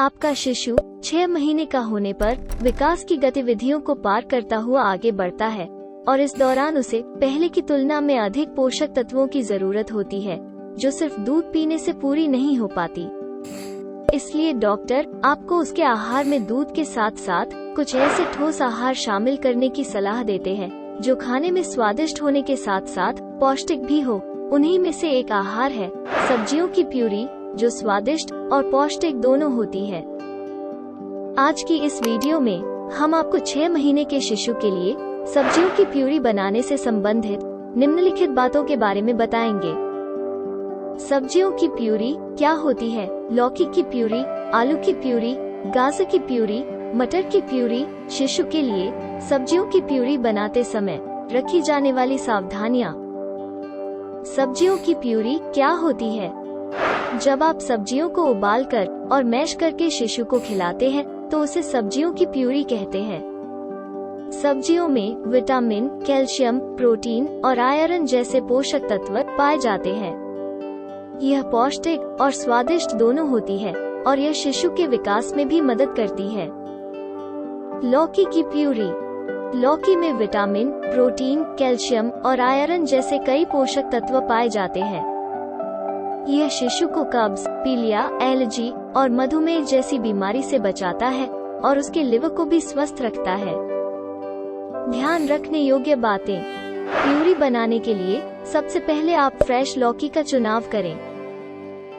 आपका शिशु 6 महीने का होने पर विकास की गतिविधियों को पार करता हुआ आगे बढ़ता है और इस दौरान उसे पहले की तुलना में अधिक पोषक तत्वों की जरूरत होती है, जो सिर्फ दूध पीने से पूरी नहीं हो पाती। इसलिए डॉक्टर आपको उसके आहार में दूध के साथ साथ कुछ ऐसे ठोस आहार शामिल करने की सलाह देते हैं जो खाने में स्वादिष्ट होने के साथ साथ पौष्टिक भी हो। उन्हीं में से एक आहार है सब्जियों की प्यूरी, जो स्वादिष्ट और पौष्टिक दोनों होती है। आज की इस वीडियो में हम आपको 6 महीने के शिशु के लिए सब्जियों की प्यूरी बनाने से संबंधित निम्नलिखित बातों के बारे में बताएंगे। सब्जियों की प्यूरी क्या होती है? लौकी की प्यूरी, आलू की प्यूरी, गाजर की प्यूरी, मटर की प्यूरी। शिशु के लिए सब्जियों की प्यूरी बनाते समय रखी जाने वाली सावधानियाँ। सब्जियों की प्यूरी क्या होती है? जब आप सब्जियों को उबालकर और मैश करके शिशु को खिलाते हैं तो उसे सब्जियों की प्यूरी कहते हैं। सब्जियों में विटामिन, कैल्शियम, प्रोटीन और आयरन जैसे पोषक तत्व पाए जाते हैं। यह पौष्टिक और स्वादिष्ट दोनों होती है और यह शिशु के विकास में भी मदद करती है। लौकी की प्यूरी। लौकी में विटामिन, प्रोटीन, कैल्शियम और आयरन जैसे कई पोषक तत्व पाए जाते हैं। यह शिशु को कब्ज, पीलिया, एलर्जी और मधुमेह जैसी बीमारी से बचाता है और उसके लिवर को भी स्वस्थ रखता है। ध्यान रखने योग्य बातें। प्यूरी बनाने के लिए सबसे पहले आप फ्रेश लौकी का चुनाव करें।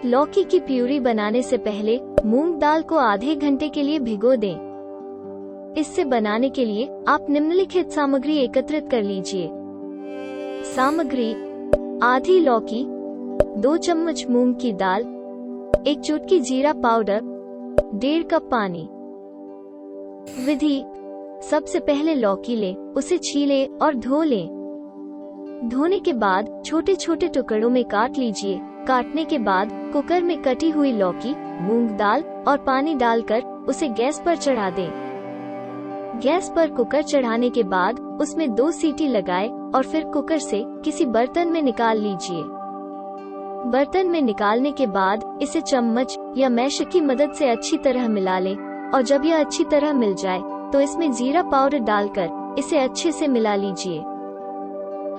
लौकी की प्यूरी बनाने से पहले मूंग दाल को आधे घंटे के लिए भिगो दें। इससे बनाने के लिए आप निम्नलिखित सामग्री एकत्रित कर लीजिए। सामग्री: आधी लौकी, 2 चम्मच मूंग की दाल, 1 चुटकी जीरा पाउडर, 1.5 कप पानी। विधि: सबसे पहले लौकी लें, उसे छीलें और धो लें। धोने के बाद छोटे छोटे टुकड़ों में काट लीजिए। काटने के बाद कुकर में कटी हुई लौकी, मूंग दाल और पानी डालकर उसे गैस पर चढ़ा दें। गैस पर कुकर चढ़ाने के बाद उसमें 2 सीटी लगाएं और फिर कुकर से किसी बर्तन में निकाल लीजिए। बर्तन में निकालने के बाद इसे चम्मच या मैश की मदद से अच्छी तरह मिला लें और जब यह अच्छी तरह मिल जाए तो इसमें जीरा पाउडर डालकर इसे अच्छे से मिला लीजिए।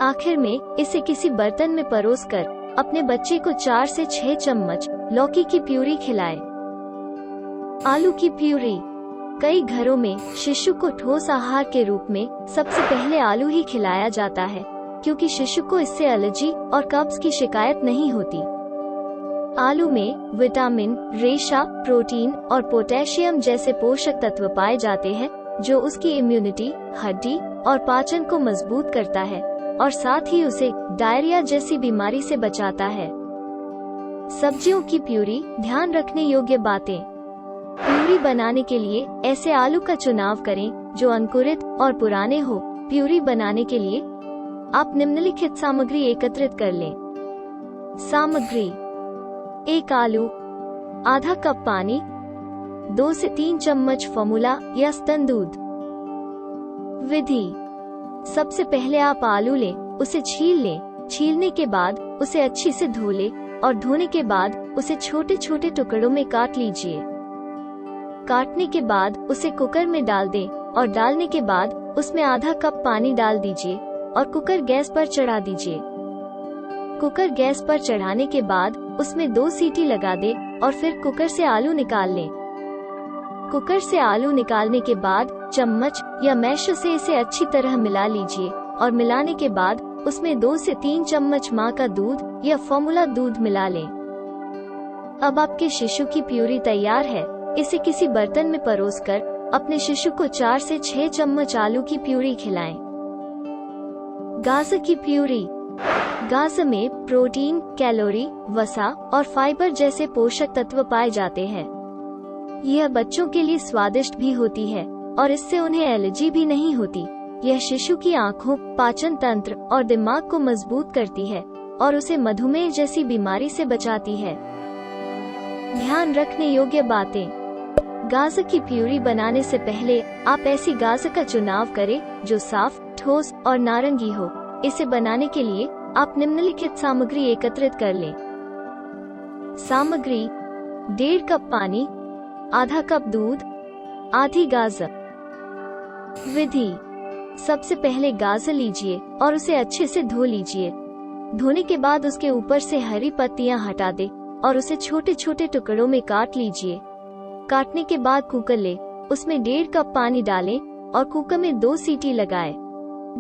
आखिर में इसे किसी बर्तन में परोसकर अपने बच्चे को 4 से 6 चम्मच लौकी की प्यूरी खिलाएं। आलू की प्यूरी। कई घरों में शिशु को ठोस आहार के रूप में सबसे पहले आलू ही खिलाया जाता है, क्योंकि शिशु को इससे एलर्जी और कब्ज की शिकायत नहीं होती। आलू में विटामिन, रेशा, प्रोटीन और पोटेशियम जैसे पोषक तत्व पाए जाते हैं, जो उसकी इम्यूनिटी, हड्डी और पाचन को मजबूत करता है और साथ ही उसे डायरिया जैसी बीमारी से बचाता है। सब्जियों की प्यूरी। ध्यान रखने योग्य बातें। प्यूरी बनाने के लिए ऐसे आलू का चुनाव करें जो अंकुरित और पुराने हो। प्यूरी बनाने के लिए आप निम्नलिखित सामग्री एकत्रित कर लें। सामग्री: 1 आलू, आधा कप पानी, 2 से 3 चम्मच फॉर्मूला या स्तन दूध। विधि: सबसे पहले आप आलू लें, उसे छील लें। छीलने के बाद उसे अच्छी से धो लें और धोने के बाद उसे छोटे छोटे टुकड़ों में काट लीजिए। काटने के बाद उसे कुकर में डाल दें और डालने के बाद उसमें आधा कप पानी डाल दीजिए और कुकर गैस पर चढ़ा दीजिए। कुकर गैस पर चढ़ाने के बाद उसमें 2 सीटी लगा दें और फिर कुकर से आलू निकाल लें। कुकर से आलू निकालने के बाद चम्मच या मैश से इसे अच्छी तरह मिला लीजिए और मिलाने के बाद उसमें 2 से 3 चम्मच माँ का दूध या फॉर्मूला दूध मिला लें। अब आपके शिशु की प्यूरी तैयार है। इसे किसी बर्तन में परोसकर अपने शिशु को 4 से 6 चम्मच आलू की प्यूरी खिलाएं। गाजर की प्यूरी। गाजर में प्रोटीन, कैलोरी, वसा और फाइबर जैसे पोषक तत्व पाए जाते हैं। यह बच्चों के लिए स्वादिष्ट भी होती है और इससे उन्हें एलर्जी भी नहीं होती। यह शिशु की आँखों, पाचन तंत्र और दिमाग को मजबूत करती है और उसे मधुमेह जैसी बीमारी से बचाती है। ध्यान रखने योग्य बातें। गाजर की प्यूरी बनाने से पहले आप ऐसी गाजर का चुनाव करें जो साफ, ठोस और नारंगी हो। इसे बनाने के लिए आप निम्नलिखित सामग्री एकत्रित कर लें। सामग्री: 1.5 कप पानी, आधा कप दूध, आधी गाजर। विधि: सबसे पहले गाजर लीजिए और उसे अच्छे से धो लीजिए। धोने के बाद उसके ऊपर से हरी पत्तियां हटा दे और उसे छोटे छोटे टुकड़ों में काट लीजिए। काटने के बाद कुकर ले, उसमें 1.5 कप पानी डालें और कुकर में 2 सीटी लगाएं।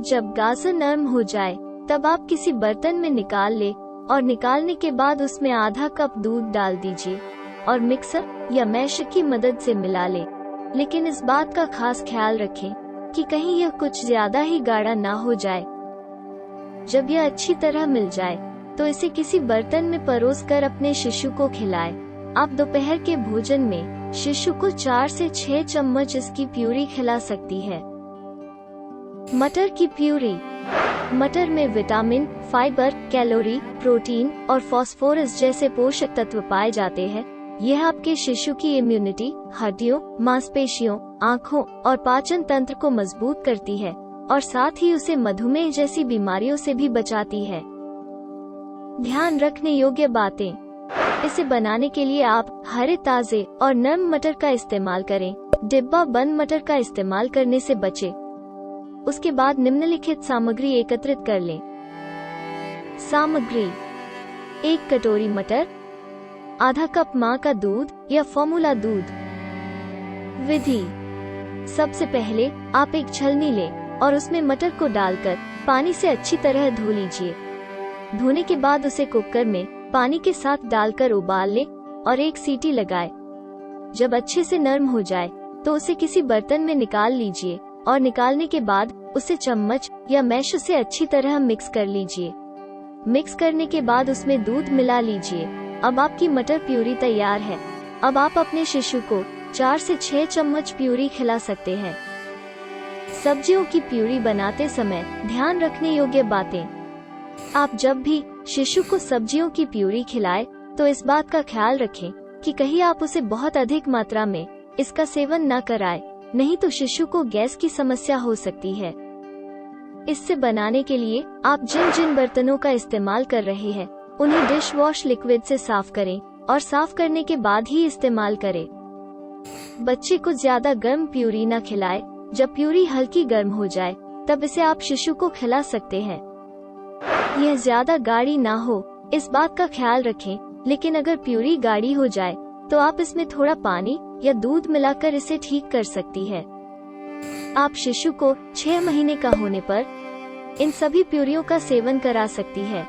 जब गाजर नरम हो जाए तब आप किसी बर्तन में निकाल ले और निकालने के बाद उसमें आधा कप दूध डाल दीजिए और मिक्सर या मैशर की मदद से मिला ले। लेकिन इस बात का खास ख्याल रखें कि कहीं यह कुछ ज्यादा ही गाढ़ा ना हो जाए। जब यह अच्छी तरह मिल जाए तो इसे किसी बर्तन में परोसकर अपने शिशु को खिलाएं। आप दोपहर के भोजन में शिशु को 4 से 6 चम्मच इसकी प्यूरी खिला सकती है। मटर की प्यूरी: मटर में विटामिन, फाइबर, कैलोरी, प्रोटीन और फास्फोरस जैसे पोषक तत्व पाए जाते हैं। यह आपके शिशु की इम्यूनिटी, हड्डियों, मांसपेशियों, आँखों और पाचन तंत्र को मजबूत करती है और साथ ही उसे मधुमेह जैसी बीमारियों से भी बचाती है। ध्यान रखने योग्य बातें: इसे बनाने के लिए आप हरे, ताजे और नरम मटर का इस्तेमाल करें। डिब्बा बंद मटर का इस्तेमाल करने से बचें। उसके बाद निम्नलिखित सामग्री एकत्रित कर लें। सामग्री: 1 कटोरी मटर, आधा कप माँ का दूध या फॉर्मूला दूध। विधि: सबसे पहले आप एक छलनी लें और उसमें मटर को डालकर पानी से अच्छी तरह धो लीजिए। धोने के बाद उसे कुकर में पानी के साथ डालकर उबाल लें और 1 सीटी लगाएं। जब अच्छे से नरम हो जाए तो उसे किसी बर्तन में निकाल लीजिए और निकालने के बाद उसे चम्मच या मैशर से अच्छी तरह मिक्स कर लीजिए। मिक्स करने के बाद उसमें दूध मिला लीजिए। अब आपकी मटर प्यूरी तैयार है। अब आप अपने शिशु को 4 से 6 चम्मच प्यूरी खिला सकते हैं। सब्जियों की प्यूरी बनाते समय ध्यान रखने योग्य बातें: आप जब भी शिशु को सब्जियों की प्यूरी खिलाएं तो इस बात का ख्याल रखें कि कहीं आप उसे बहुत अधिक मात्रा में इसका सेवन न कराएं, नहीं तो शिशु को गैस की समस्या हो सकती है। इससे बनाने के लिए आप जिन जिन बर्तनों का इस्तेमाल कर रहे हैं उन्हें डिश वॉश लिक्विड से साफ करें और साफ करने के बाद ही इस्तेमाल करें। बच्चे को ज्यादा गर्म प्यूरी न खिलाएं। जब प्यूरी हल्की गर्म हो जाए तब इसे आप शिशु को खिला सकते हैं। यह ज्यादा गाढ़ी ना हो, इस बात का ख्याल रखें, लेकिन अगर प्यूरी गाढ़ी हो जाए तो आप इसमें थोड़ा पानी या दूध मिलाकर इसे ठीक कर सकती है। आप शिशु को 6 महीने का होने पर इन सभी प्यूरियों का सेवन करा सकती है।